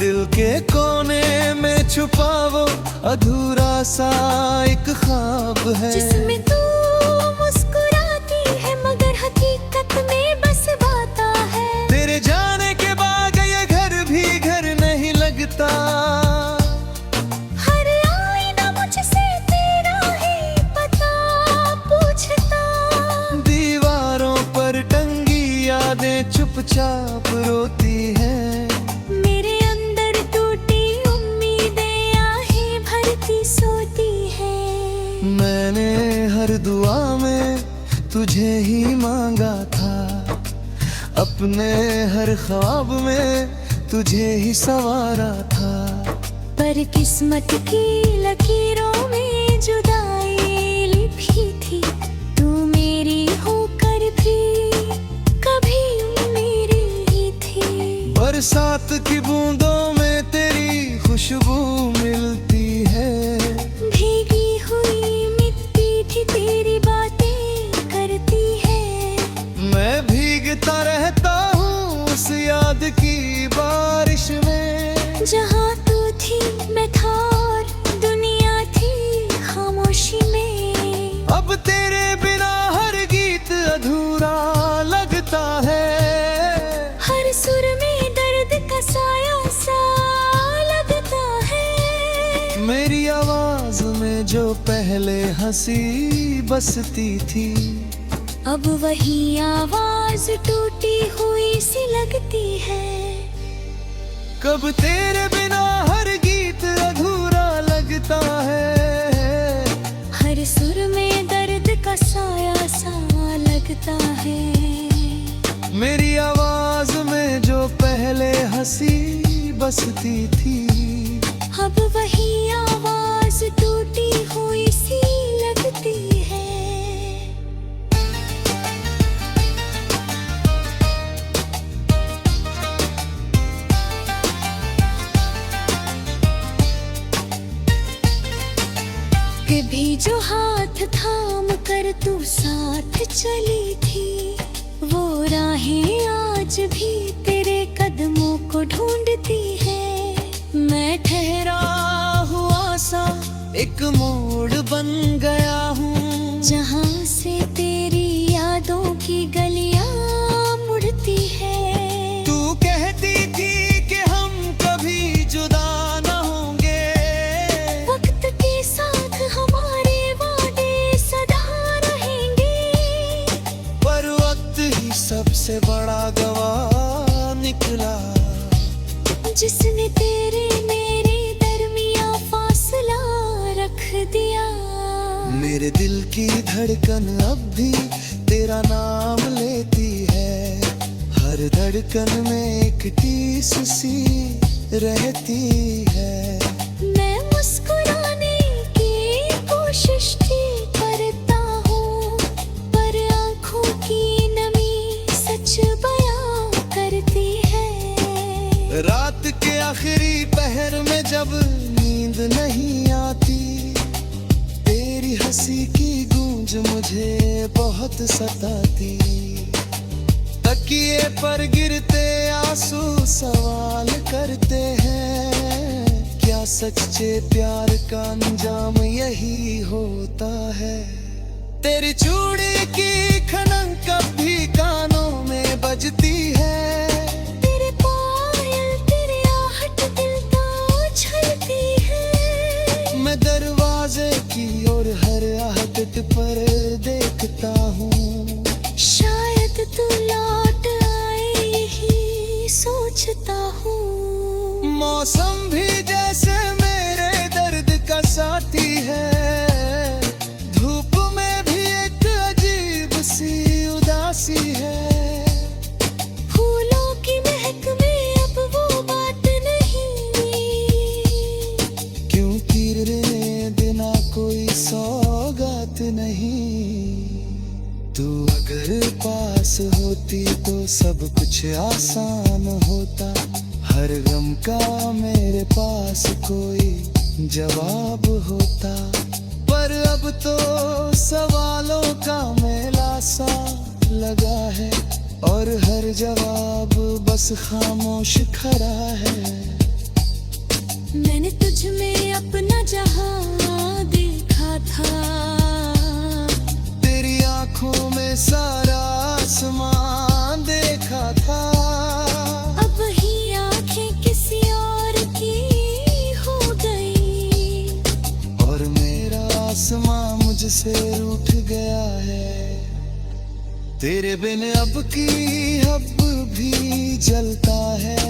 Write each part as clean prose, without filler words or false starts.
दिल के कोने में छुपा वो अधूरा सा एक ख्वाब है, जिसमें तू मुस्कुराती है मगर हकीकत में बस बाता है। तेरे जाने के बाद ये घर भी घर नहीं लगता, हर आईना मुझसे तेरा ही पता पूछता। दीवारों पर टंगी यादें चुपचाप रोती हैं, मेरे अंदर टूटी उम्मीदें आहें भरती सोती हैं। मैंने हर दुआ में तुझे ही मांगा था, अपने हर ख्वाब में तुझे ही संवारा था। पर किस्मत की लकीरों में जुदाई लिखी थी, तू मेरी होकर भी कभी मेरी ही थी। बरसात की बूंदों में तेरी खुशबू मिलती है, भीगी हुई मिट्टी भी तेरी बातें करती है। मैं भीगता रहता हूँ उस याद की बारिश में। जहाँ तू थी मैं था और दुनिया थी खामोशी में। अब तेरे बिना हर गीत अधूरा लगता है, हर सुर में दर्द का साया सा लगता है। मेरी आवाज में जो पहले हंसी बसती थी, अब वही आवाज टूटी हुई सी लगती है। कब तेरे बिना हर गीत अधूरा लगता है, हर सुर में दर्द का साया सा लगता है। मेरी आवाज में जो पहले हंसी बसती थी, अब वही आवाज टूटी हुई सी लगती है। कभी जो हाथ थाम कर तू साथ चली थी, वो राहें आज भी तेरे कदमों को ढूंढती है। मैं ठहरा हुआ सा एक मोड़ बन गया हूँ, जहाँ से तेरी यादों की गलियाँ मुड़ती है। तू कहती थी कि हम कभी जुदा न होंगे, वक्त के साथ हमारे वादे सदा रहेंगे। पर वक्त ही सबसे बड़ा गवाह निकला, जिसने तेरे मेरे दरमिया फासला रख दिया। मेरे दिल की धड़कन अब भी तेरा नाम लेती है, हर धड़कन में एक टीस सी रहती है। मैं मुस्कुराने की कोशिश भी करता हूँ, पर आँखों की नमी सच बयां करती है। रात के आखिरी पहर में जब नींद नहीं आती, तेरी हंसी की गूंज मुझे बहुत सताती। तकिए पर गिरते आंसू सवाल करते हैं, क्या सच्चे प्यार का अंजाम यही होता है। तेरी चूड़ी की खनन कभी कानों में बजती है, तेरे पायल तेरी आहट दिल को उछलती है। मैं दरवाजे की ओर हर आहट पर देखता हूँ, शायद तू लौट आए यही सोचता हूँ। मौसम भी जैसे मेरे दर्द का साथी है, धूप में भी एक अजीब सी उदासी है। फूलों की महक में अब वो बात नहीं, क्योंकि तेरे बिना कोई सौगात नहीं। तू अगर पास होती तो सब कुछ आसान होता, हर गम का मेरे पास कोई जवाब होता। पर अब तो सवालों का मेला सा लगा है, और हर जवाब बस खामोश खड़ा है। मैंने तुझ में अपना जहां देखा था, तेरी आंखों में सारा आसमान देखा था। अब वही आंखें किसी और की हो गई, और मेरा आसमां मुझसे रूठ गया है। तेरे बिन अब भी जलता है,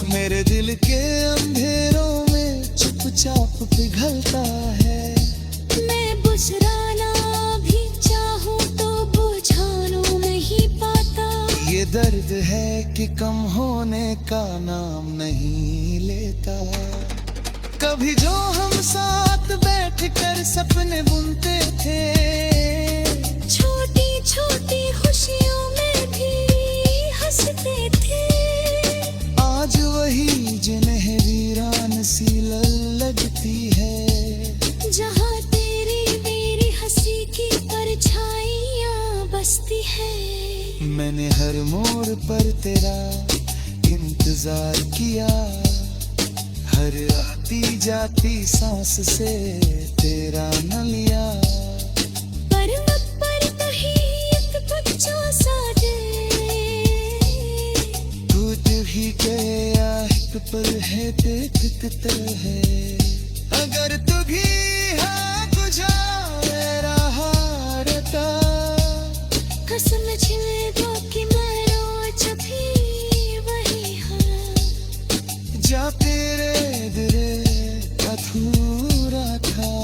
मेरे दिल के अंधेरों में चुपचाप पिघलता है। मैं बुझाना भी चाहूं तो बुझाना नहीं पाता। ये दर्द है कि कम होने का नाम नहीं लेता। कभी जो हम साथ बैठकर सपने बुनते थे, छोटी छोटी खुशियों में भी हंसते थे, आज वही जिन्हें वीरान सी लगती है। जहाँ तेरी मेरी हंसी की परछाइयाँ बसती है। मैंने हर मोड़ पर तेरा इंतजार किया, हर आती जाती सांस से तेरा न लिया। पर मत पर कहीं एक बच्चा सा दे, ही गया एक पल है देखते है। अगर तू भी है तुझा रहा रहता, कसम छिलेगा कि मैं रोज भी वही हूँ। जा तेरे दिल अधूरा था,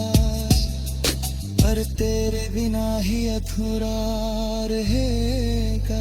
पर तेरे बिना ही अधूरा रहेगा।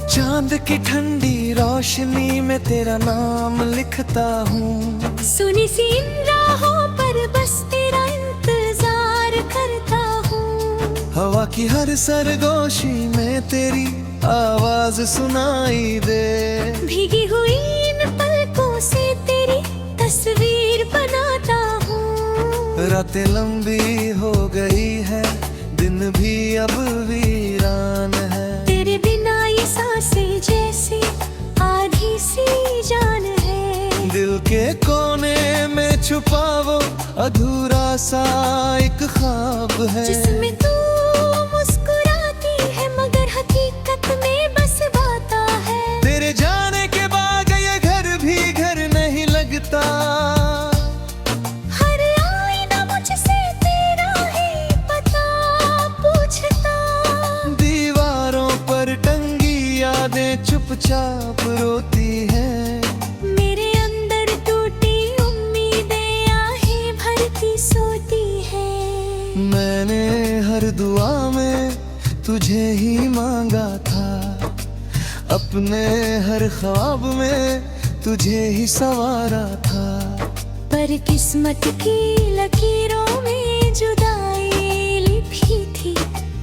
चांद की ठंडी रोशनी में तेरा नाम लिखता हूँ। सुनी सी इन राहों पर बस तेरा इंतजार करता हूँ। हवा की हर सरगोशी में तेरी आवाज सुनाई दे। भीगी हुई इन पलकों से तेरी तस्वीर बनाता हूँ। रातें लंबी हो गई है, दिन भी अब वीरान है। तेरे बिना ये सांसें जैसी आधी सी जान है। दिल के कोने में छुपा वो अधूरा सा एक ख्वाब है, जिसमें तू मुस्कुराती है मगर हकीकत में बस बाता है। तेरे जाने के बाद ये घर भी घर नहीं लगता। हर आईना मुझसे तेरा ही पता पूछता। दीवारों पर टंगी यादें चुपचाप रोती है। मेरे अंदर टूटी उम्मीदें आहें भरती सोती है। मैंने हर दुआ में तुझे ही मांगा था, अपने हर ख्वाब में तुझे ही संवारा था। पर किस्मत की लकीरों में जुदाई लिखी थी।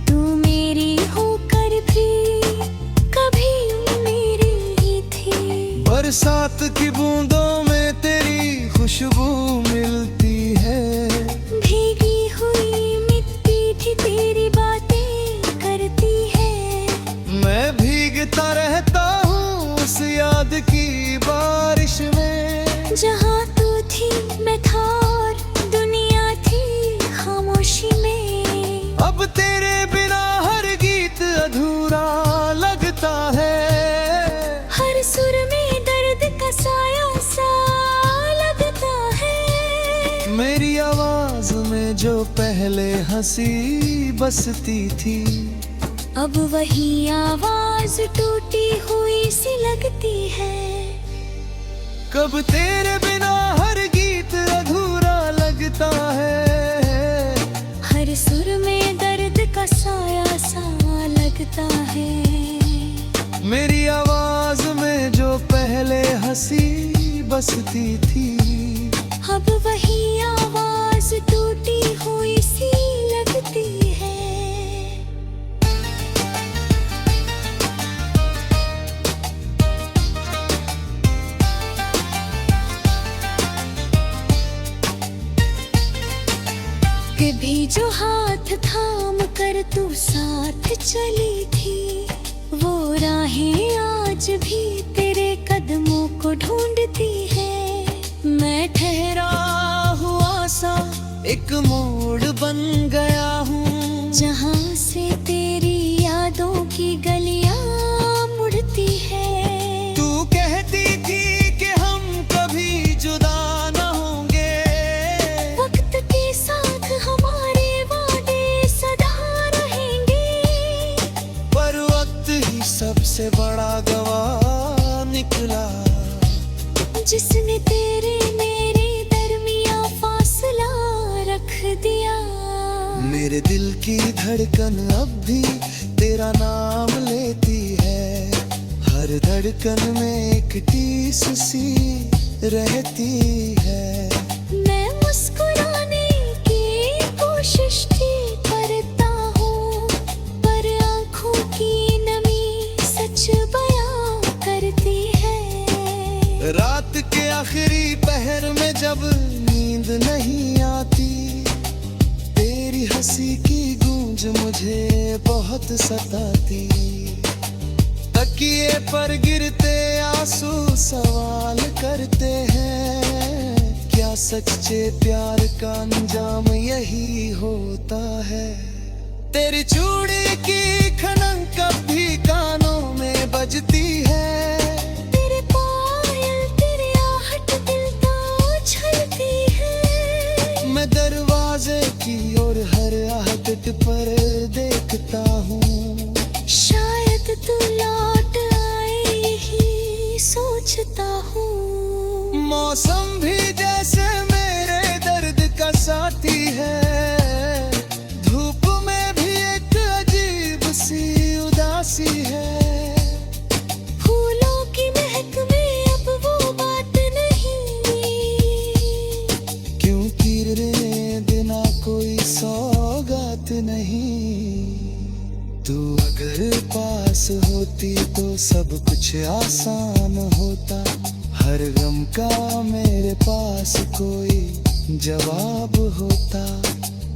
तू मेरी होकर भी कभी मेरी ही थी। बरसात की बूंदों में तेरी खुशबू मिलती है। भीगी हुई मिट्टी भी तेरी बातें करती है। मैं भीगता रहता हूँ उस याद की बारिश में। जहाँ तू थी मैं था और दुनिया थी खामोशी में। अब तेरे बिना हर गीत अधूरा लगता है। हर सुर में दर्द का साया सा लगता है। मेरी आवाज में जो पहले हंसी बसती थी, अब वही आवाज टूटी हुई सी लगती है। कब तेरे बिना हर गीत अधूरा लगता है। हर सुर में दर्द का साया सा लगता है। मेरी आवाज में जो पहले हंसी बसती थी, अब वही आवाज टूटी हुई सी लगती है। कभी जो हाथ थाम कर तू साथ चली थी, वो राहें आज भी तेरे कदमों को ढूंढती है। मैं ठहरा हुआ सा एक मोड़ बन गया हूँ, जहाँ से तेरी यादों की गलियां मुड़ती है। तू कहती थी कि हम कभी जुदा न होंगे, वक्त के साथ हमारे वादे सदा रहेंगे। पर वक्त ही सबसे बड़ा गवाह निकला, जिसने तेरे मेरे दरमिया फासला रख दिया। मेरे दिल की धड़कन अब भी तेरा नाम लेती है, हर धड़कन में एक टीस सी रहती है। मैं मुस्कुराने की कोशिश भी करता हूँ, पर आँखों की नमी सच बयां करती है। रात के आखिरी पहर में जब नींद नहीं आती, तेरी हंसी की गूंज मुझे बहुत सताती। तकिए पर गिरते आंसू सवाल करते हैं, क्या सच्चे प्यार का अंजाम यही होता है। तेरी चूड़ी की खनन कभी कानों में बजती है, तेरे पायल तेरी आहट दिल को उछलती है। मैं दरवाजे की ओर हर आहट पर देखता हूँ, शायद तू लौट आए यही सोचता हूँ। मौसम भी जैसे मेरे दर्द का साथी है, धूप में भी एक अजीब सी उदासी है। फूलों की महक में अब वो बात नहीं, क्योंकि तेरे बिना कोई सौगात नहीं। तू अगर पास होती तो सब कुछ आसान होता, हर गम का मेरे पास कोई जवाब होता।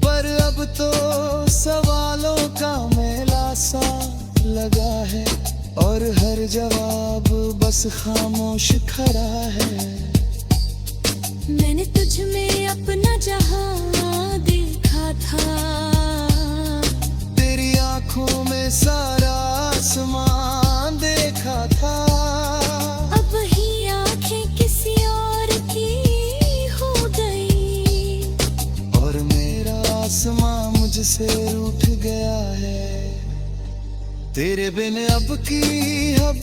पर अब तो सवालों का मेला सा लगा है, और हर जवाब बस खामोश खड़ा है। मैंने तुझ में अपना जहां देखा था, तेरी आंखों में सारा आसमान देखा था। अब वही आंखें किसी और की हो गई, और मेरा आसमां मुझसे रूठ गया है। तेरे बिन अब की हब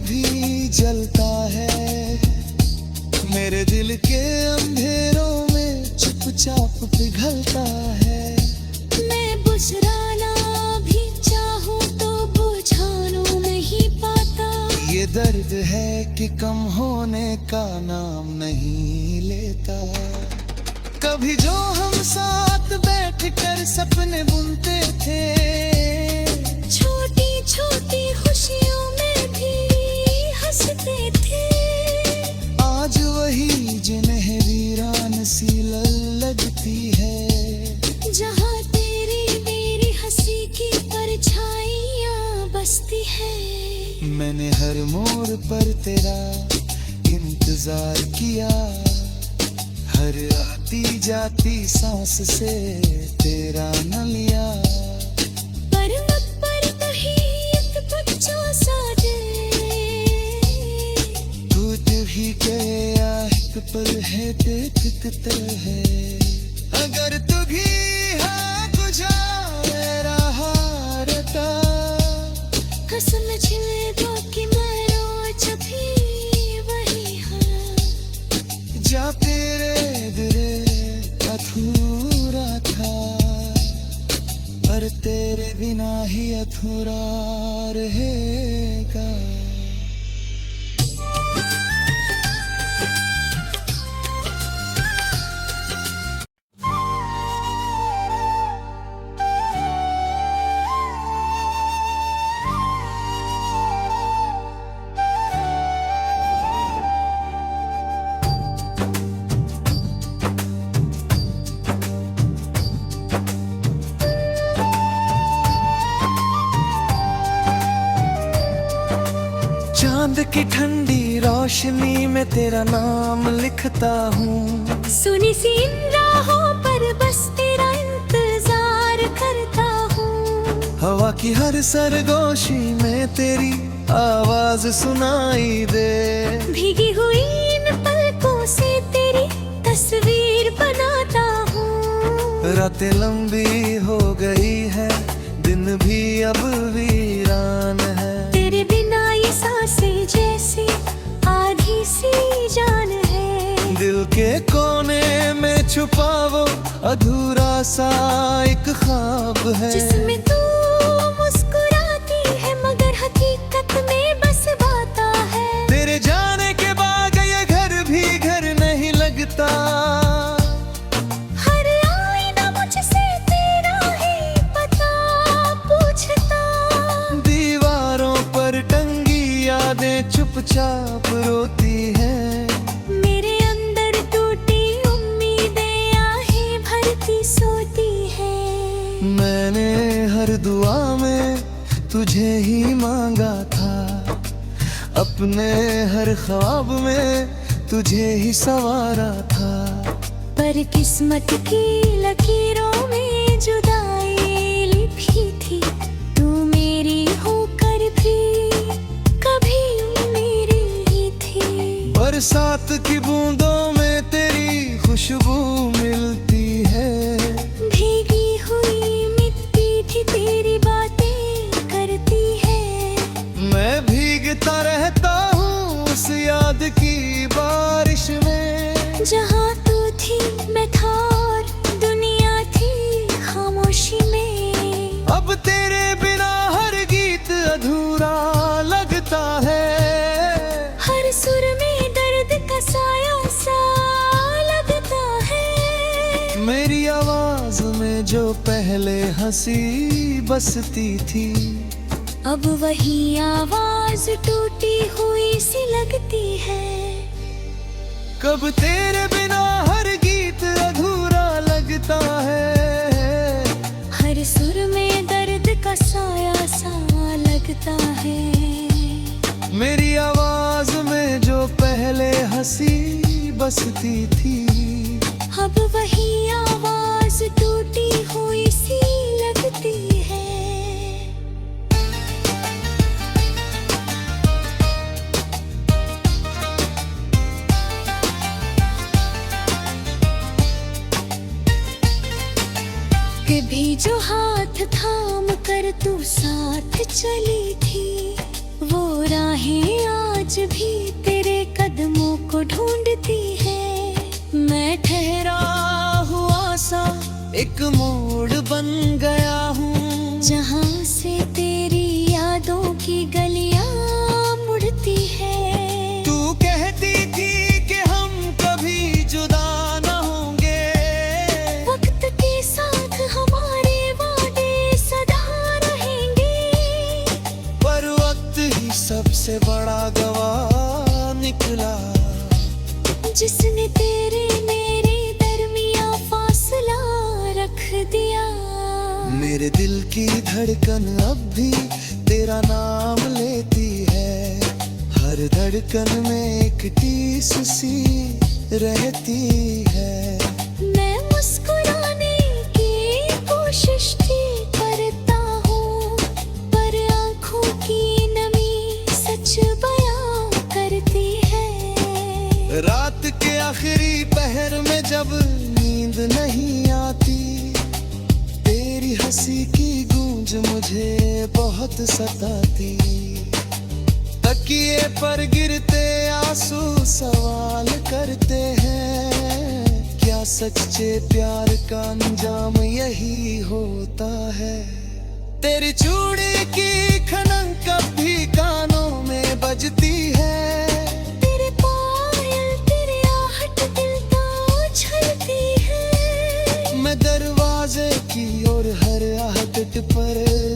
भी जलता है, मेरे दिल के अंधेरों में चुपचाप पिघलता है। मैं बुझाना भी चाहूं तो बुझाना नहीं पाता। ये दर्द है कि कम होने का नाम नहीं लेता। कभी जो हम साथ बैठकर सपने बुनते थे, छोटी छोटी खुशियों में भी हंसते थे। आज वही जिन्हें वीरान सी लगती है, जहाँ तेरी मेरी हंसी की परछाइयाँ बसती है। मैंने हर मोड़ पर तेरा इंतजार किया, हर आती जाती सांस से तेरा न लिया। पर वक्त पर कहीं एक बच्चा सा तू ही गया एक पल है देखते है, अगर तू भी हाँ गुजारे रहा रहता। कसम छिले दो कि मैं रोज भी वही हूँ, जा तेरे दिल अधूरा था, पर तेरे बिना ही अधूरा रहेगा। की ठंडी रोशनी में तेरा नाम लिखता हूँ। सुनी सी इन राहों पर बस तेरा इंतजार करता हूँ। हवा की हर सरगोशी में तेरी आवाज सुनाई दे। भीगी हुई इन पलकों से तेरी तस्वीर बनाता हूँ। रातें लंबी हो गई है, दिन भी अब वीरान है। तेरे बिना ये सांसें जैसे आधी सी जान है। दिल के कोने में छुपा वो अधूरा सा एक ख्वाब है, जिसमें तू मुस्कुराती है मगर हकीकत में बस बाता है। तेरे जाने के बाद ये घर भी घर नहीं लगता। हर आईना मुझसे तेरा ही पता पूछता। दीवारों पर टंगी यादें चुपचाप रोती हैं। मेरे अंदर टूटी उम्मीदें आहें भरती सोती है। मैंने हर दुआ में तुझे ही मांगा था, अपने हर ख्वाब में तुझे ही सवारा था। पर किस्मत की लकीरों में जुदाई लिखी थी। तू मेरी होकर भी कभी मेरी ही थी। बरसात की बूंदों में तेरी खुशबू मिलती है। भीगी हुई मिट्टी भी तेरी बातें करती है। मैं भीगता रहता हूँ उस याद की बारिश में। जहाँ तू थी मैं था और दुनिया थी खामोशी में। अब तेरे बिना हर गीत अधूरा लगता है। हर सुर में दर्द का साया सा लगता है। मेरी आवाज में जो पहले हंसी बसती थी, अब वही आवाज टूटी हुई सी लगती है। कब तेरे बिना हर गीत अधूरा लगता है। हर सुर में दर्द का साया सा लगता है। मेरी आवाज में जो पहले हंसी बसती थी, अब वही आवाज टूटी हुई सी लगती है। कभी जो हाथ थाम कर तू साथ चली थी, वो राहें आज भी तेरे कदमों को ढूंढती है। मैं ठहरा हुआ सा एक मोड़ बन गया हूँ, जहाँ से तेरी यादों की गलियां मुड़ती है। तू कहती थी कि हम कभी जुदा न होंगे। वक्त के साथ हमारे वादे सदा रहेंगे। पर वक्त ही सबसे बड़ा गवाह निकला, जिसने तेरे मेरे दरमिया फासला रख दिया। मेरे दिल की धड़कन अब भी तेरा नाम लेती है। हर धड़कन में एक टीस सी रहती है। मैं मुस्कुराने की कोशिश भी करता हूँ, पर आँखों की नमी सच बयां करती है। रात के आखिरी पहर में जब नींद नहीं आती, तेरी हंसी की गूंज मुझे बहुत सताती। तकिए पर गिरते आंसू सवाल करते हैं, क्या सच्चे प्यार का अंजाम यही होता है। तेरी चूड़ी की खनन कभी कानों में बजती है। तेरे पायल तेरी आहट दिल का उछलती है। मैं दरवाजे की ओर हर आहट पर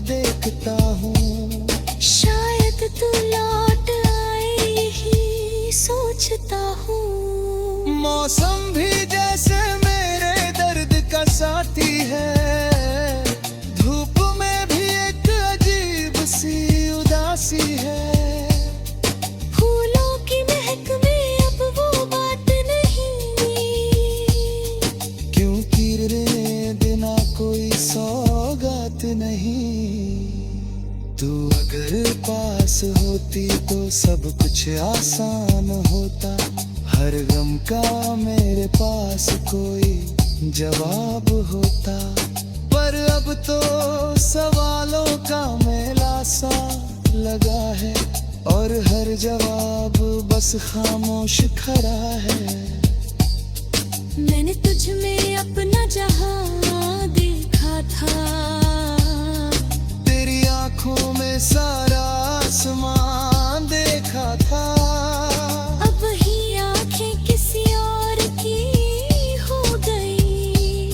देखता हूँ, शायद तू लौट आए यही सोचता हूँ। मौसम भी जैसे मेरे दर्द का साथी है। धूप में भी एक अजीब सी उदासी है। फूल हर गम का मेरे पास कोई जवाब होता, पर अब तो सवालों का मेला सा लगा है, और हर जवाब बस खामोश खड़ा है। मैंने तुझ में अपना जहां देखा था, तेरी आंखों में सारा आसमान देखा था। अब वही आंखें किसी और की हो गई,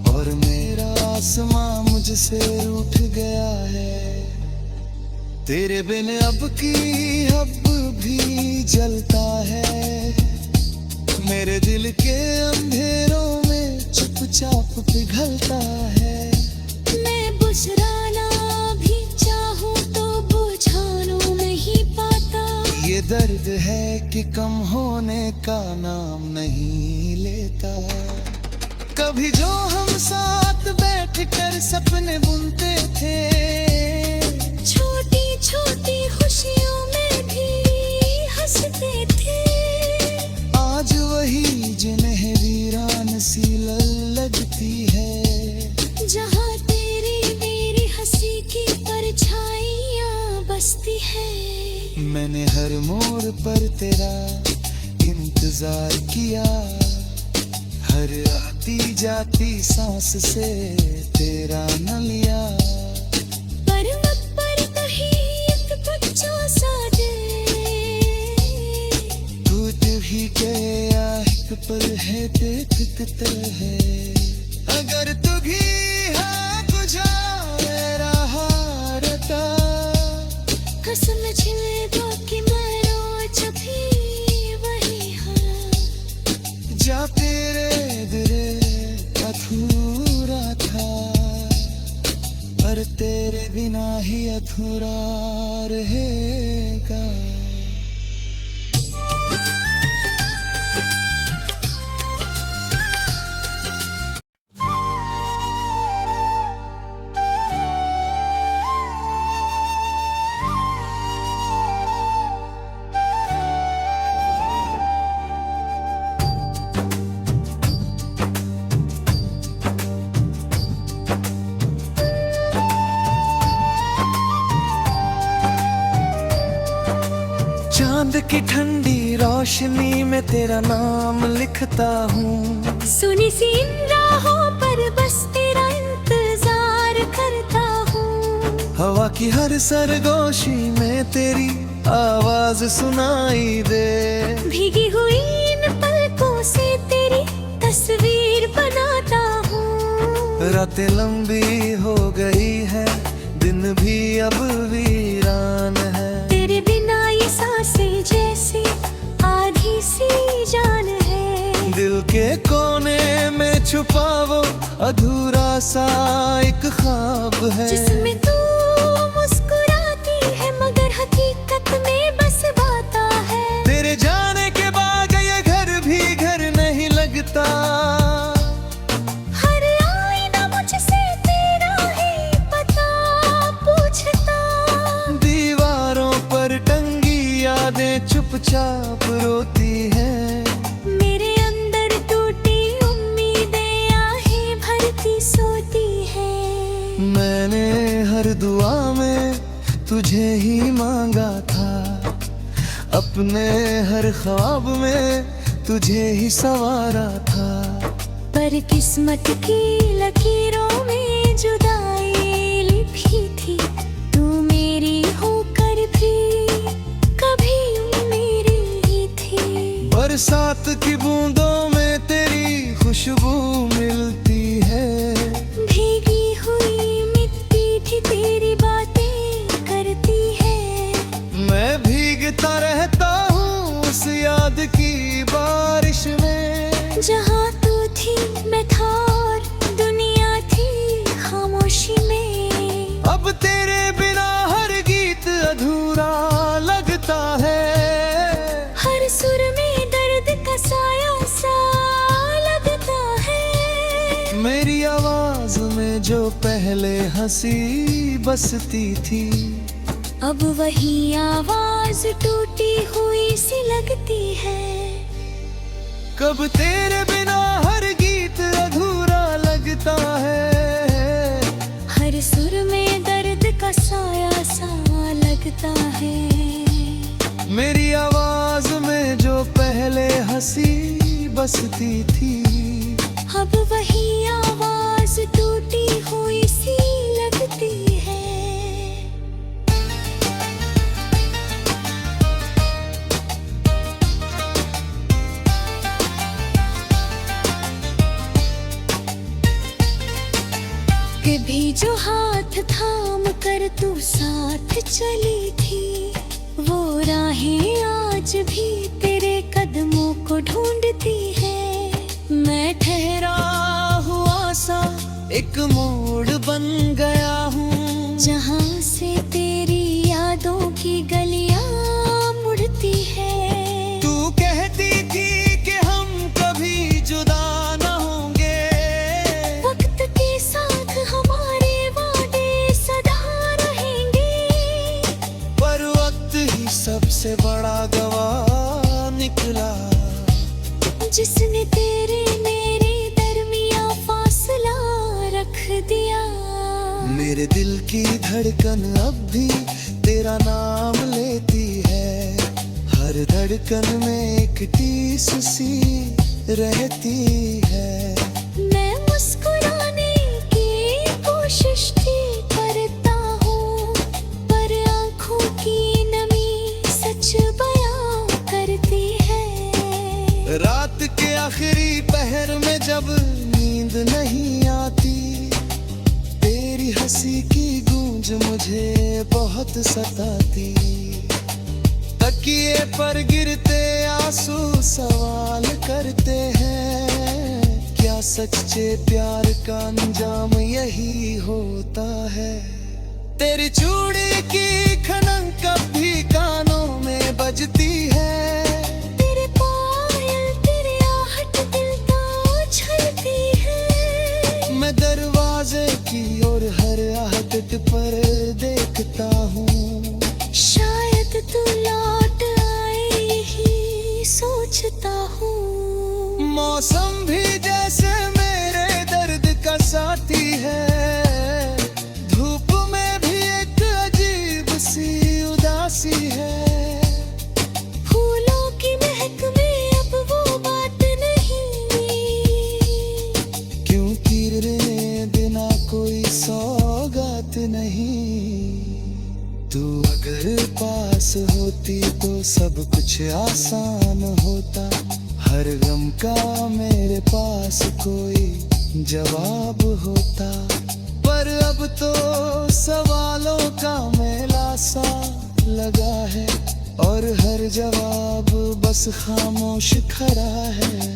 और मेरा आसमां मुझसे रूठ गया है। तेरे बिन अब की हब भी जलता है, मेरे दिल के अंधेरों में चुपचाप पिघलता है। मैं बुझाना भी चाहूं तो बुझाना नहीं पाता। ये दर्द है कि कम होने का नाम नहीं लेता। कभी जो हम साथ बैठकर सपने बुनते थे, छोटी छोटी खुशियों में भी हंसते थे, आज वही जिन्हें वीरान सी लगती है। जहाँ तेरी मेरी हंसी की परछाइयाँ बसती है। मैंने हर मोड़ पर तेरा इंतजार किया, हर आती जाती सांस से तेरा न लिया। पर मत पर कहीं एक बच्चा सा दे, टूट ही गया एक पल है देखते है। अगर तू भी है गुजारे रहा रहता, कसम छिलेगा कि मैं रोज भी वही हूँ। जा तेरे दिल अधूरा था, पर तेरे बिना ही अधूरा रहेगा। चांद की ठंडी रोशनी में तेरा नाम लिखता हूँ। सुनी सी इन राहों पर बस तेरा इंतजार करता हूँ। हवा की हर सरगोशी में तेरी आवाज सुनाई दे। भीगी हुई इन पलकों से तेरी तस्वीर बनाता हूँ। रातें लंबी हो गई है, दिन भी अब वीरान है। तेरे बिना ये सांसें जैसी आधी सी जान है। दिल के कोने में छुपा वो अधूरा सा एक ख्वाब है, जिसमें तू मुस्कुराती है मगर हकीकत में बस बाता है। तेरे जाने के बाद ये घर भी घर नहीं लगता। हर आईना मुझसे तेरा ही पता पूछता। दीवारों पर टंगी यादें चुपचाप रोती हैं। मेरे अंदर टूटी उम्मीदें आहें भरती सोती है। मैंने हर दुआ में तुझे ही मांगा था, अपने हर ख्वाब में तुझे ही संवारा था। पर किस्मत की लकीरों में जुदाई लिखी थी। तू मेरी होकर भी कभी मेरी ही थी। बरसात की बूंदों में तेरी खुशबू मिलती है। भीगी हुई मिट्टी भी तेरी बातें करती है। मैं भीगता रहता हूँ उस याद की बारिश में। जहाँ तू थी मैं था और दुनिया थी खामोशी में। अब तेरे बिना हर गीत अधूरा लगता है। हर सुर में दर्द का साया सा लगता है। मेरी आवाज में जो पहले हंसी बसती थी, अब वही आवाज टूटी हुई सी लगती है। कब तेरे बिना हर गीत अधूरा लगता है, हर सुर में दर्द का साया सा लगता है। मेरी आवाज में जो पहले हंसी बसती थी, अब वही आवाज टूटी हुई सी लगती है। कभी जो हाथ थाम कर तू साथ चली थी, वो राहें आज भी तेरे कदमों को ढूंढती है। मैं ठहरा हुआ सा एक मोड़ बन गया हूँ, जहाँ से तेरी यादों की गलियां मुड़ती है। तू कहती थी कि हम कभी जुदा न होंगे, वक्त के साथ हमारे वादे सदा रहेंगे। पर वक्त ही सबसे बड़ा गवाह निकला, जिसने तेरे मेरे दरमिया फासला रख दिया। मेरे दिल की धड़कन अब भी तेरा नाम लेती है, हर धड़कन में एक टीस सी रहती है। मैं मुस्कुराने की कोशिश भी करता हूँ, पर आँखों की नमी सच बयां करती है। रात के आखिरी पहर में जब नींद नहीं आती, तेरी हंसी की गूंज मुझे बहुत सताती। तकिए पर गिरते आंसू सवाल करते हैं, क्या सच्चे प्यार का अंजाम यही होता है। तेरी चूड़ी की खनन कभी कानों में बजती है, मैं दरवाजे की ओर हर आहट पर देखता हूँ। शायद तू लौट आए यही सोचता हूँ। मौसम भी जैसे मेरे दर्द का साथी है, धूप में भी एक अजीब सी उदासी है। फूलों की महक में अब वो बात नहीं, क्योंकि तेरे बिना कोई सौगात नहीं। तू अगर पास होती तो सब कुछ आसान होता, हर गम का मेरे पास कोई जवाब होता। पर अब तो सवालों का मेला सा लगा है, और हर जवाब बस खामोश खड़ा है।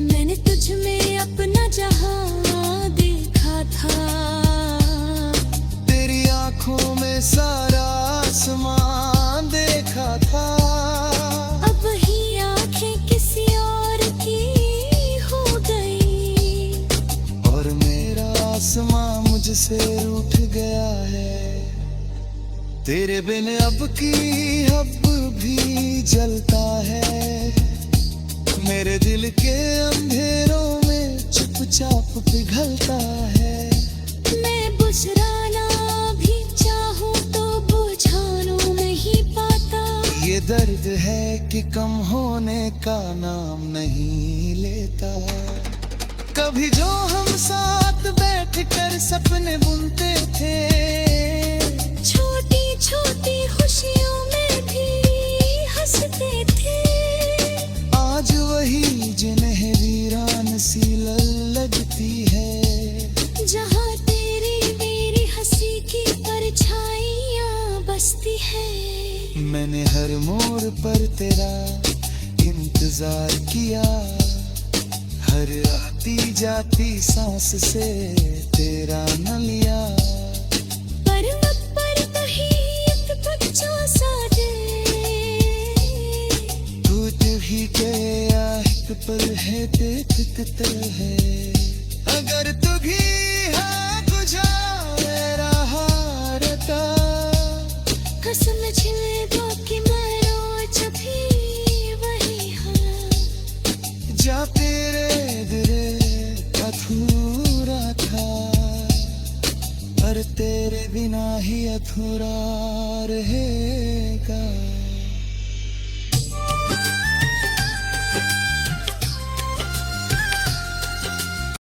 मैंने तुझ में अपना जहां देखा था, तेरी आंखों में सारा आसमान देखा था। अब वही आंखें किसी और की हो गई, और मेरा आसमान मुझसे रूठ गया है। तेरे बिन अब भी जलता है, मेरे दिल के अंधेरों में चुपचाप पिघलता है। मैं बुझाना भी चाहूं तो बुझानो नहीं पाता। ये दर्द है कि कम होने का नाम नहीं लेता। कभी जो हम साथ बैठकर सपने बुनते थे, छोटी छोटी खुशियों में भी हंसते थे। आज वही जिन्हें वीरान सी लगती है, जहाँ तेरी मेरी हंसी की परछाइयाँ बसती है। मैंने हर मोड़ पर तेरा इंतजार किया, हर आती जाती सांस से तेरा न लिया। पर अब पर कहीं एक बच्चा सा टूट ही गया एक पल है देखते है। अगर तू भी है तुझा मेरा हारता, कसम छिले दो कि मैं रोज भी वही हाँ। तेरे बिना ही अधूरा रहेगा।